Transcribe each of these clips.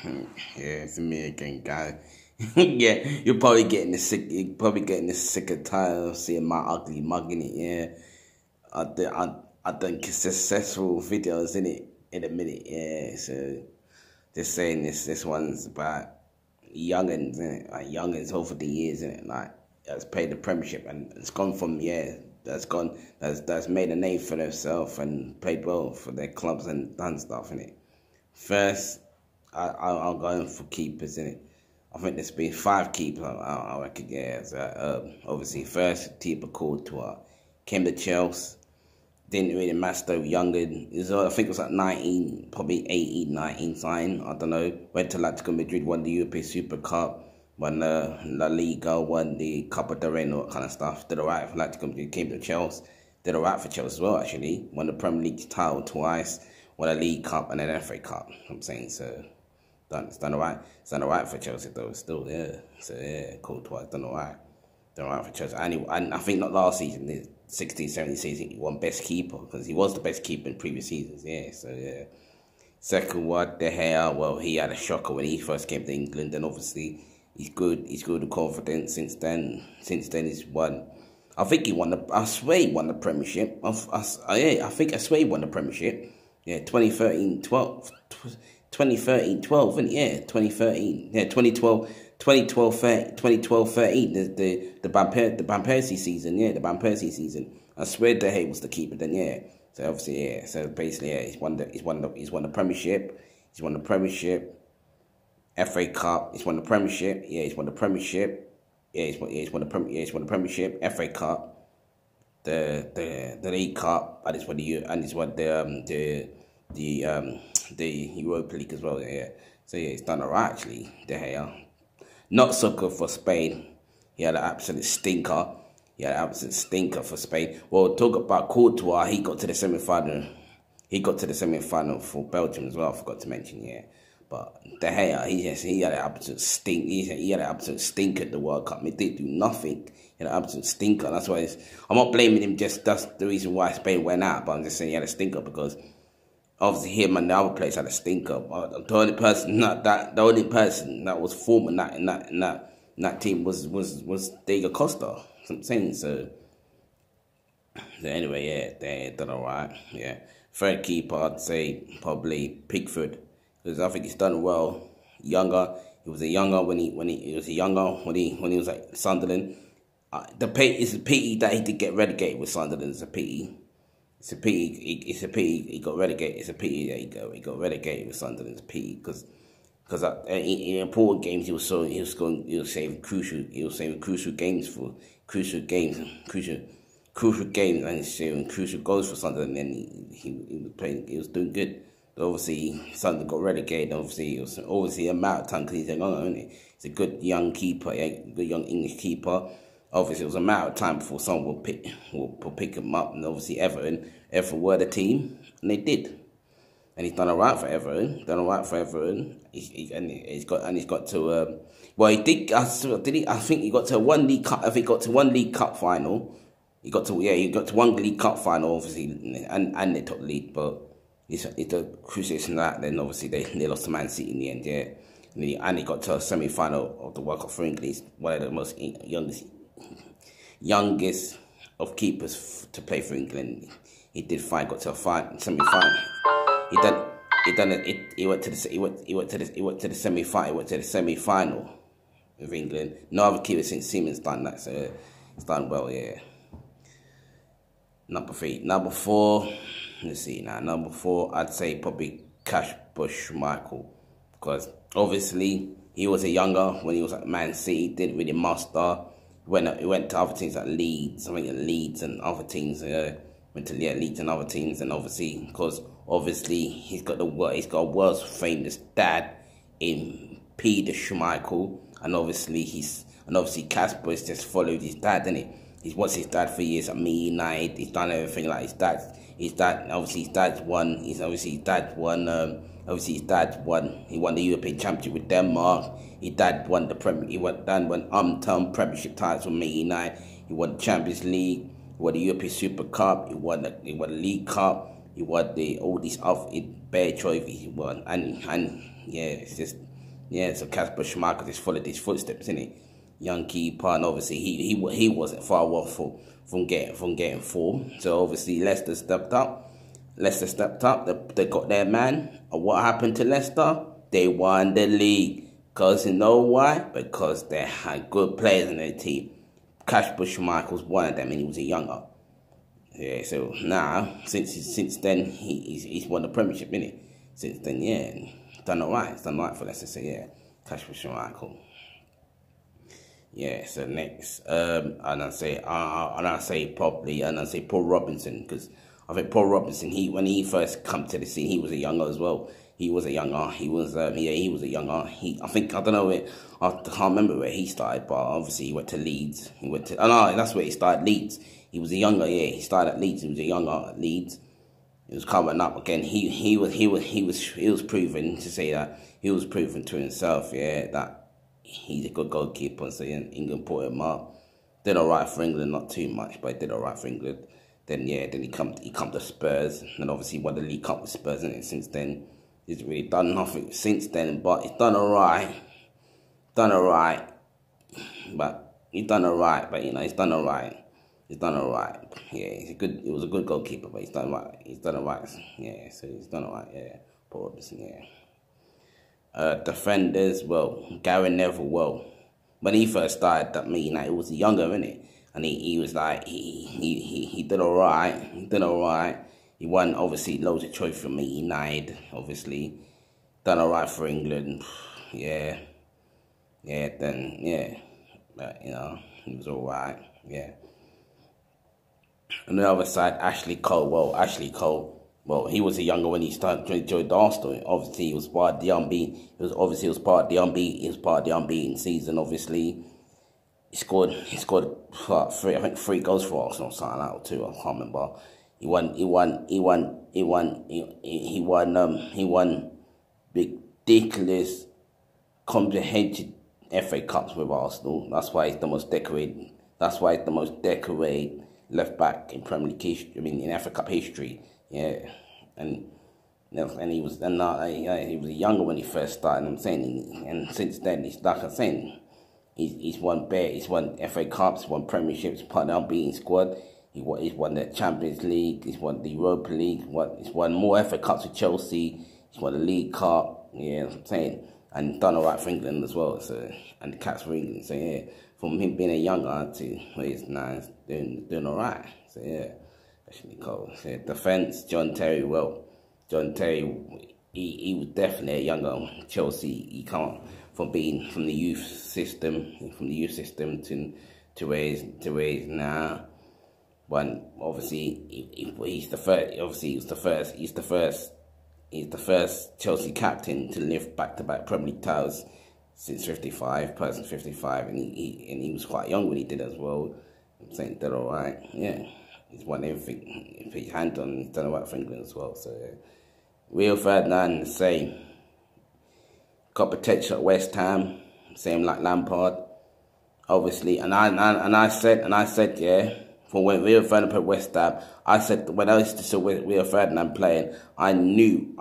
Yeah, it's me again, guys. Yeah, you're probably getting the sick. You're probably getting the sick and tired of seeing my ugly mug in it. Yeah, I done successful videos in it in a minute. Yeah, so just saying this one's about youngins in it, like youngins over the years in it, like that's played the Premiership and it's gone from that's made a name for themselves and played well for their clubs and done stuff in it. First, I'll go in for keepers in it. I think there's been 5 keepers. I reckon. Yeah, so, obviously first keeper Courtois came to Chelsea. Didn't really match though, younger. I think it was like 19, probably 18, 19 sign. I don't know. Went to Atletico Madrid, won the European Super Cup, won the La Liga, won the Copa del Rey, all that kind of stuff. Did alright for Atletico Madrid, came to Chelsea. Did alright for Chelsea as well, actually. Won the Premier League title twice, won a League Cup and an FA Cup. I'm saying, so it's done alright. It's done alright for Chelsea though, still, yeah. So yeah, Courtois done alright. Done alright for Chelsea. And I think not last season, the 16-17 season, he won best keeper because he was the best keeper in previous seasons. Yeah, so yeah. Second one, De Gea. Well, he had a shocker when he first came to England, and obviously he's good. He's good with confidence since then. Since then, he's won. I think he won the. I swear he won the Premiership. I swear he won the Premiership. Yeah, 2013-12. 2013-12, isn't it? Yeah, 2013. Yeah, 2012. 2012-13, the Van Persie season, yeah, the Van Persie season. I swear De Gea was the keeper then, yeah. So obviously, yeah. So basically, yeah, he's won the Premiership. He's won the Premiership, FA Cup. He's won the Premiership. Yeah, he's won the Premiership. Yeah, he's won the Premiership, FA Cup, the League Cup, and he's won the Europa League as well. Yeah. So yeah, he's done alright actually, De Gea. Not so good for Spain. He had an absolute stinker. For Spain. Well, talk about Courtois. He got to the semi-final. For Belgium as well. I forgot to mention, yeah. But De Gea, he had an absolute stink. He had an absolute stink at the World Cup. He didn't do nothing. He had an absolute stinker. That's why I'm not blaming him. That's the reason why Spain went out. But I'm just saying he had a stinker because obviously him and the other players had a stinker. But the only person that was forming in that team was Diego Costa. So I'm saying so anyway, yeah, they done alright. Yeah. Third keeper, I'd say probably Pickford, because I think he's done well. Younger, he was a younger when he was at Sunderland. It's a pity that he did get relegated with Sunderland. It's a pity. It's a pity he got relegated. It's a pity that he got relegated with Sunderland. It's a pity because in important games he was saving crucial games and saving crucial goals for Sunderland. And he was doing good. But obviously Sunderland got relegated. Obviously it was a matter of time because he's a good young keeper, good young English keeper. Obviously, it was a matter of time before someone will pick him up, and obviously Everton were the team, and they did. And he's done alright for Everton. He's got to. Well, he did. I think he got to one League Cup. I think he got to one League Cup final. He got to one League Cup final, obviously, and they took the lead. But it's a crucial in that. Then obviously they lost to Man City in the end. Yeah, and he got to a semi-final of the World Cup for England. He's one of the most youngest of keepers to play for England. He did fine, got to a semi-final. He went to the semi-final with England. No other keeper since Seaman's done that, so it's done well, yeah. Number 3. Number 4, let's see now. Number 4, I'd say probably Kasper Schmeichel, because obviously he was a younger when he was at Man City, didn't really master. He went to other teams like Leeds, Leeds and other teams. Leeds and other teams, and obviously he's got a world famous dad in Peter Schmeichel, and obviously Kasper has just followed his dad, isn't it? He's watched his dad for years at Man United. He's done everything like his dad. His dad won. He won the European Championship with Denmark. His dad won Premiership titles with Man United. He won the Champions League. He won the European Super Cup. He won the League Cup. He won all these other bare trophies he won, and yeah, it's just So Kasper Schmeichel just followed his footsteps, isn't it? Young keeper, and obviously he wasn't far off from getting form. So obviously Leicester stepped up. They got their man. And what happened to Leicester? They won the league. Because you know why? Because they had good players in their team. Kasper Schmeichel was one of them, and he was a younger. Yeah, so now, since then, he's won the Premiership, innit? Since then, yeah, done alright. It's done alright for Leicester, so yeah, Kasper Schmeichel. Yeah, so next, and I say Paul Robinson, because I think Paul Robinson, when he first come to the scene, he was a younger as well. He was a younger. I don't know I can't remember where he started, but obviously he went to Leeds. That's where he started, Leeds. He was a younger, yeah. He started at Leeds. He was a younger at Leeds. He was coming up again. He was proven to say that he was proven to himself, yeah, that he's a good goalkeeper. So England put him up. Did alright for England, not too much, but he did alright for England. Then he come to Spurs, and obviously won the League Cup with Spurs, and since then he's really done nothing since then. But he's done alright. But he's done alright. Yeah, he was a good goalkeeper, but he's done right. Yeah, so he's done alright. Yeah, Paul Robinson. Yeah. Defenders, Gary Neville. When he first started that Man United, he was younger, innit? And he was like he did alright. He won obviously loads of trophies from Man United. Obviously, done alright for England. Yeah. But he was alright. Yeah. On the other side, Ashley Cole. He was a younger when he started to join Arsenal. Obviously, he was part of the unbeaten. He was part of the unbeaten season. Obviously, he scored 3 goals for Arsenal, something like that, or 2. I can't remember. He won ridiculous, comprehensive FA Cups with Arsenal. That's why he's the most decorated. Left back in Premier League history. In FA Cup history. Yeah, and he was younger when he first started. I'm saying, and since then, like I'm saying, he's won FA Cups, won Premierships, part of the unbeaten squad. He's won the Champions League. He's won the Europa League. He's won more FA Cups with Chelsea. He's won the League Cup. Yeah, that's what I'm saying, and done alright for England as well. So, and the caps for England. So yeah, from him being a younger to where he's now doing alright. So yeah, especially Cole. So defense, John Terry. John Terry, he was definitely a younger Chelsea. He can't from the youth system to where he's now. But obviously, he's the first Chelsea captain to lift back-to-back Premier League titles since 55, and he was quite young when he did as well. I'm saying did all right. Yeah, he's won everything. He put his hand on. He's done all right for England as well. So yeah. Rio Ferdinand, the same. Got potential at West Ham, same like Lampard, obviously. And I said yeah. From when Rio Ferdinand played West Ham, I said when I used to see Rio Ferdinand playing, I knew,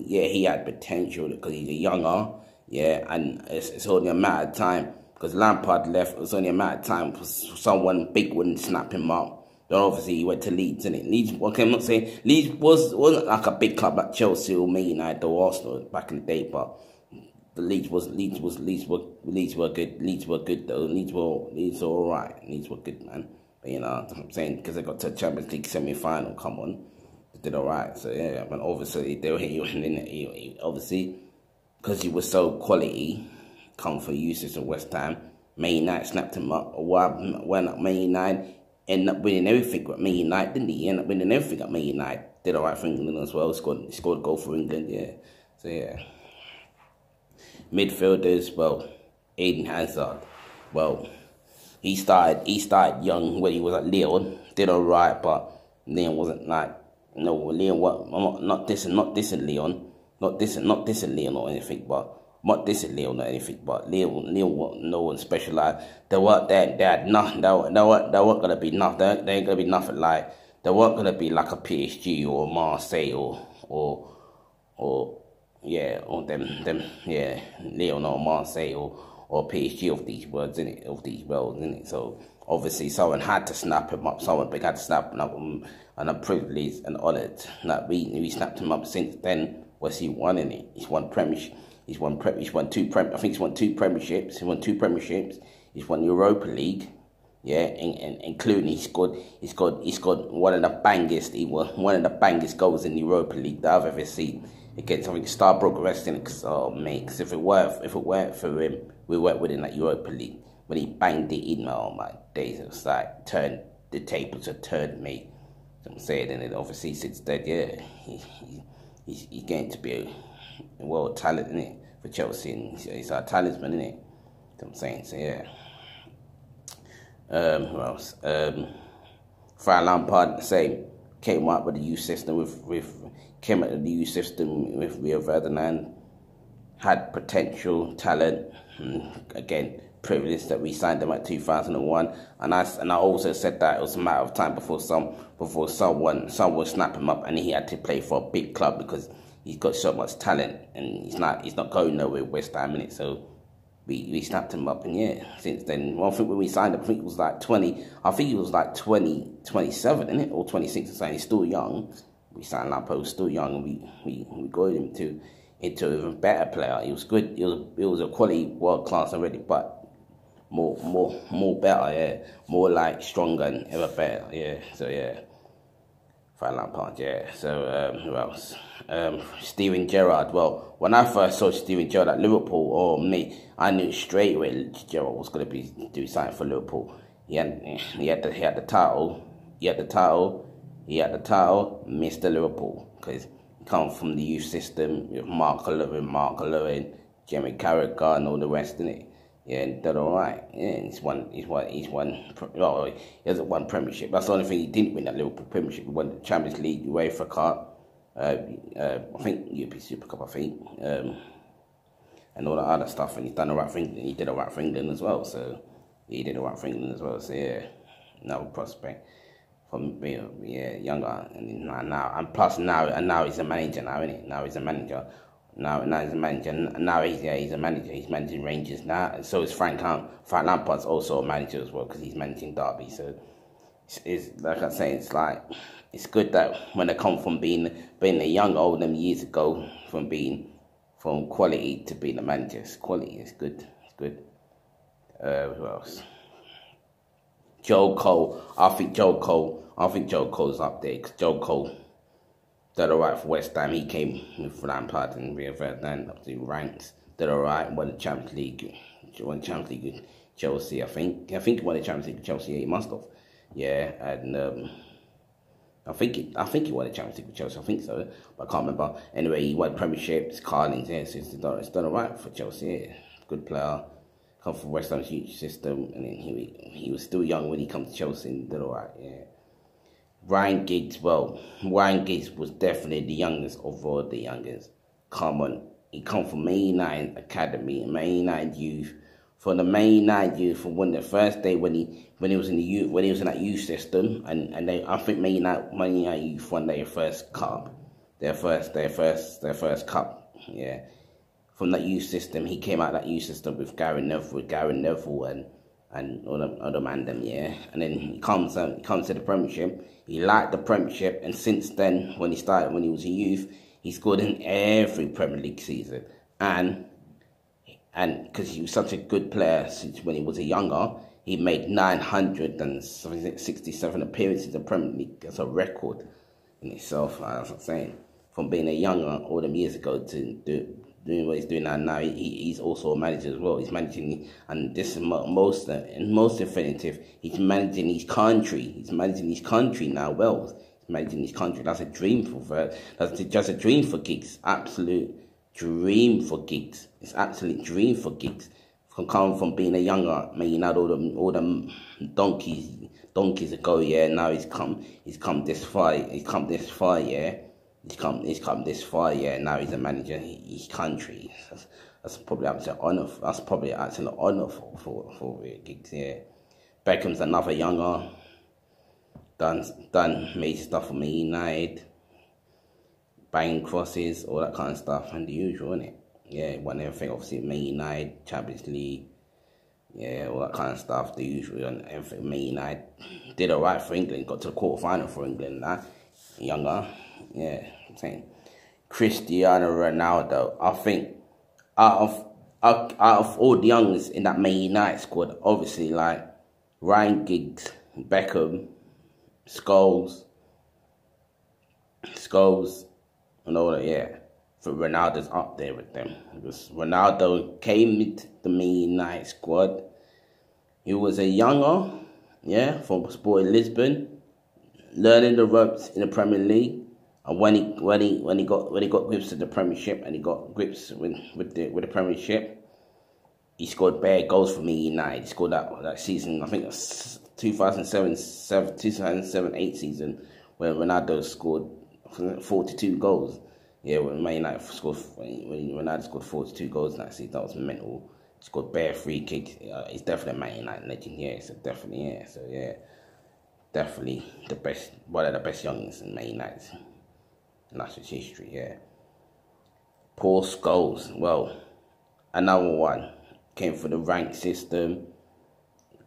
yeah, he had potential because he's a younger, yeah, and it's only a matter of time because Lampard left. It was only a matter of time for someone big wouldn't snap him up. Then obviously he went to Leeds, innit? Leeds, okay, I'm not saying Leeds wasn't like a big club like Chelsea or Man United or Arsenal back in the day, but the Leeds were good. Leeds were good though. Leeds were alright. Leeds were good, man. You know what I'm saying? Because they got to the Champions League semi-final, come on. They did alright. So, yeah, but obviously, they were hitting obviously, because he was so quality, come for usage of West Ham, Man United snapped him up. When Man United ended up winning everything with Man United, didn't he? He ended up winning everything at Man United. Did alright for England as well. Scored a goal for England, yeah. So, yeah. Midfielders, Eden Hazard, He started young when he was at Lyon, did alright, but Lyon wasn't like Lyon. Not dissing Lyon, not dissing Lyon or anything, but not dissing Lyon or anything, but Lyon no one specialized. They weren't there. They had nothing. They weren't gonna be nothing. They ain't gonna be nothing like They weren't gonna be like a PSG or Marseille or yeah, or them yeah, Lyon or Marseille or PSG of these worlds, innit? So obviously someone had to snap him up, someone big had to snap him up, and I'm privileged and honoured that we snapped him up. Since then, what's he won in it? He's won premiership. He's won two premierships. He won two premierships. He's won Europa League. Yeah, and including he scored one of the bangest goals in the Europa League that I've ever seen against, I think, Starbrook Wrestling. Because if it weren't for him, we weren't winning that Europa League. When he banged it in, oh my days, it was like the tables had turned, mate. I'm saying, and then obviously since then, yeah, he's going to be a world talent, innit, for Chelsea, and he's our talisman, innit. I'm saying, so yeah. Who else? Frank Lampard, the same. Came up with the youth system with Rio Ferdinand. Had potential, talent, and again, privileged that we signed him at 2001. And I also said that it was a matter of time before someone would snap him up, and he had to play for a big club because he's got so much talent, and he's not going nowhere with West Ham, innit? So we snapped him up, and yeah, since then, well, I think when we signed him, I think he was like 20, I think he was like 27, innit, or 26 or something. He's still young. We signed Lampard, was still young, and we got him into an even better player. He was good. He was a quality world class already, but more better, yeah, more like stronger and ever better, yeah. So yeah, Frank Lampard, yeah. So who else? Steven Gerrard. Well, when I first saw Steven Gerrard at Liverpool, or me, I knew straight away Gerrard was going to be doing something for Liverpool. He had the title, Mr. Liverpool, because he come from the youth system with Mark Llewellyn, Jamie Carragher, and all the rest, innit? Yeah, and did all right. Yeah, and he hasn't won Premiership. That's the only thing he didn't win at Liverpool Premiership. He won the Champions League, UEFA Cup, I think European Super Cup, and all that other stuff. And he's done all right for England. He did all right for England as well. So So yeah, another prospect from being younger, and now he's a manager now, innit? Now he's a manager. Now he's a manager. Now he's a manager. He's managing Rangers now. And so is Frank Lampard's also a manager as well, because he's managing Derby. So it's like I say, it's good that when they come from being a young Oldham years ago, from quality to being a manager, it's quality. It's good. Who else? Joe Cole. I think Joe Cole's up there, because Joe Cole did all right for West Ham. He came with Lampard and Rio Ferdinand up to ranks. Did all right. Won the Champions League. With Chelsea. I think he won the Champions League with Chelsea. Yeah, he must have. Yeah, and I think he won the Champions League with Chelsea. I think so, but I can't remember. Anyway, he won Premierships, Carlings. Yeah, so it's done all right for Chelsea. Yeah. Good player. Come from West Ham's youth system, and then he was still young when he came to Chelsea and did all right. Yeah. Ryan Giggs was definitely the youngest of all the youngest. He come from Man United Academy and Man United Youth. From the Man United Youth, from when the first day when he was in that youth system, and I think Man United Youth won their first cup, their first cup, yeah. From that youth system, he came out of that youth system with Gary Neville and all the man them, yeah. And then he comes to the Premiership. He liked the Premiership, and since then, when he was a youth, he scored in every Premier League season. And because he was such a good player since when he was a younger, he made 967 appearances in the Premier League. That's a record in itself. As I'm saying, from being a younger all them years ago to doing what he's doing now. He's also a manager as well. He's managing, and this is most definitive. He's managing his country. He's managing his country now. Wales. He's managing his country. That's a dream that's just a dream for Giggs. Absolute dream for Giggs. It's absolute dream for Giggs. Coming from being a younger man, you know, all them donkeys ago, yeah. Now he's come this far. He's come this far, yeah. He's come this far, yeah. Now he's a manager in his country. That's probably actually honor. That's probably actually an honor for Giggs, yeah. Beckham's another younger. done major stuff for Man United, banging crosses, all that kind of stuff, and the usual, innit? Yeah, won everything, obviously, Man United, Champions League, yeah, all that kind of stuff, the usual, and everything. Man United did alright for England, got to the quarter-final for England, younger, yeah, I'm saying. Cristiano Ronaldo, I think, out of all the youngers in that Man United squad, obviously, like, Ryan Giggs, Beckham, Scholes, and all that, yeah. So Ronaldo's up there with them. Because Ronaldo came into the Man United squad. He was a younger, yeah, from Sporting Lisbon, learning the ropes in the Premier League. And when he got grips to the Premiership and he got grips with the Premiership, he scored bare goals for Man United. He scored that season, I think it was 2007-8 season, where Ronaldo scored 42 goals. Yeah, when Man United scored, when Ronaldo scored 42 goals in that season, that was mental. He scored bare free kicks. He's definitely a Man United legend. Yeah, so definitely, yeah. So yeah, definitely the best, one of the best youngins in Man United. And that's his history. Yeah. Paul Scholes, well, another one came for the rank system.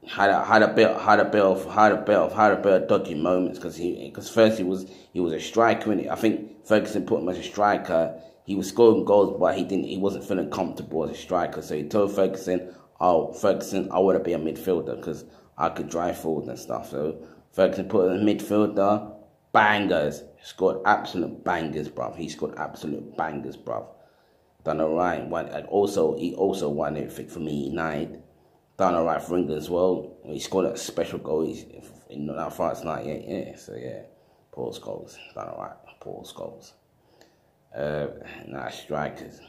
Had a bit of dodgy moments because first he was a striker, and I think Ferguson put him as a striker. He was scoring goals, but he wasn't feeling comfortable as a striker. So he told Ferguson, "Oh, Ferguson, I want to be a midfielder because I could drive forward and stuff." So Ferguson put him as a midfielder. Bangers, scored absolute bangers, bruv. He scored absolute bangers, bruv. Done alright. He also won everything for Man United. Done alright for England as well. He scored a special goal in that France night. Yeah. So yeah, Paul Scholes. Done alright. Paul Scholes. Strikers.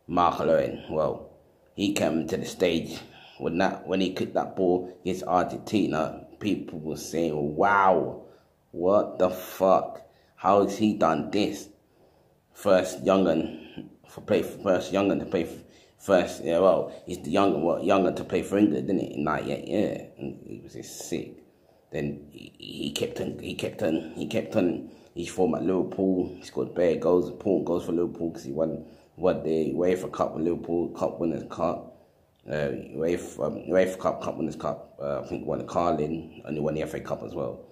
Mark Owen. Well, he came to the stage when he kicked that ball against Argentina. People were saying, "Wow, what the fuck? How has he done this?" First young'un to play first. Yeah, well, he's the younger to play for England, didn't he? Not yet, yeah. And he was just sick. Then he kept on. He's formed at Liverpool. He scored bare goals, important goals for Liverpool because he won the UEFA Cup with Liverpool, Cup Winners' Cup. UEFA Cup Winners' Cup. I think won the Carling, and he won the FA Cup as well.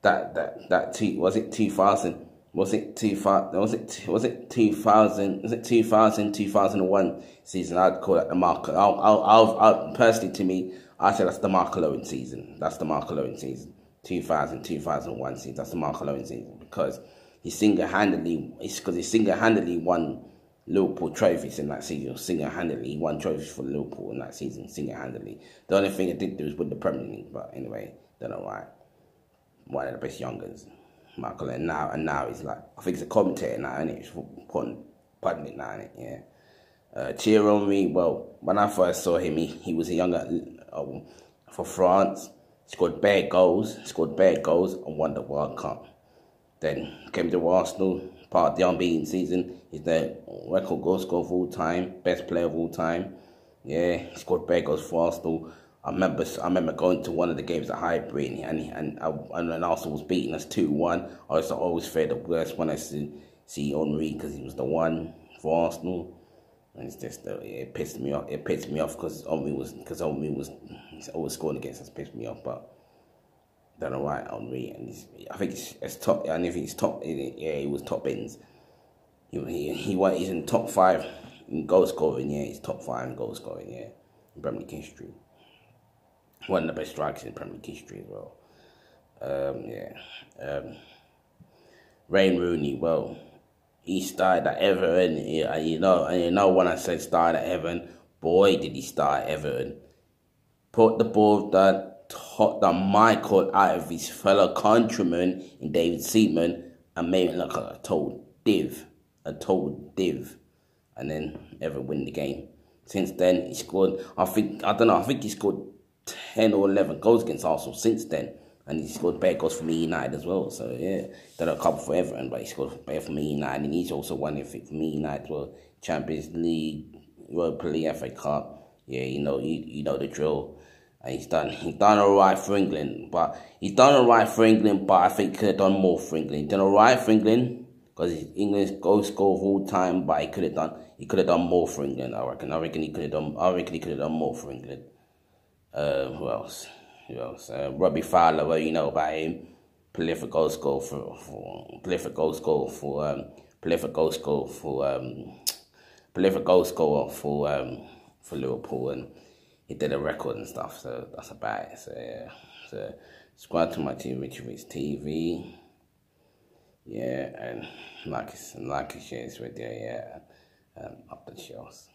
Was it 2000? Was it 2001 season? I'd call that the Mark. I'll personally, to me, I say that's the Mark Owen season. That's the Mark Owen season. 2001 season. That's the Mark Owen season because he single-handedly won Liverpool trophies in that season. Single-handedly, he won trophies for Liverpool in that season. Single-handedly. The only thing I did do was win the Premier League, but anyway, don't know why. One of the best youngers, Michael, and now he's like, I think he's a commentator now, and he's pundit now, innit? Yeah. Thierry Henry, well, when I first saw him, he was a younger for France. Scored bare goals, and won the World Cup. Then came to Arsenal, part of the unbeaten season. He's the record goal scorer of all time, best player of all time. Yeah, he scored bare goals for Arsenal. I remember going to one of the games at Highbury, and Arsenal was beating us 2-1. I always feared the worst when I see Henry because he was the one for Arsenal, and it's just it pissed me off. It pissed me off because Henry was always scoring against us. Pissed me off, but done alright, Henry, and I think it's top. And if he's top, yeah, he was top ends. He's in top 5 in goal scoring. Yeah, he's top 5 in goal scoring. Yeah, in Premier League history. One of the best strikers in Premier League history as well. Wayne Rooney, well, he started at Everton, and you know when I said started at Everton, boy did he start at Everton. Put the ball the Michael out of his fellow countryman in David Seaman and made him look like a total div. And then Everton win the game. Since then he scored, I think he scored 10 or 11 goals against Arsenal since then, and he scored bare goals for Man United as well. So yeah, done a couple for Everton, but he scored bare for Man United, and he's also won everything for Man United as well. Champions League, Europa League, FA Cup. Yeah, you know the drill. And he's done alright for England, but I think he could have done more for England. He's done alright for England because he's England's goal scorer of all time, but he could have done more for England. I reckon he could have done more for England. Who else? Robbie Fowler. Well, you know about him. Prolific goal scorer for Liverpool, and he did a record and stuff. So that's about it. So yeah. So subscribe to my team, Richie Rich TV. Yeah, and like and share this video. Yeah, up the shelves.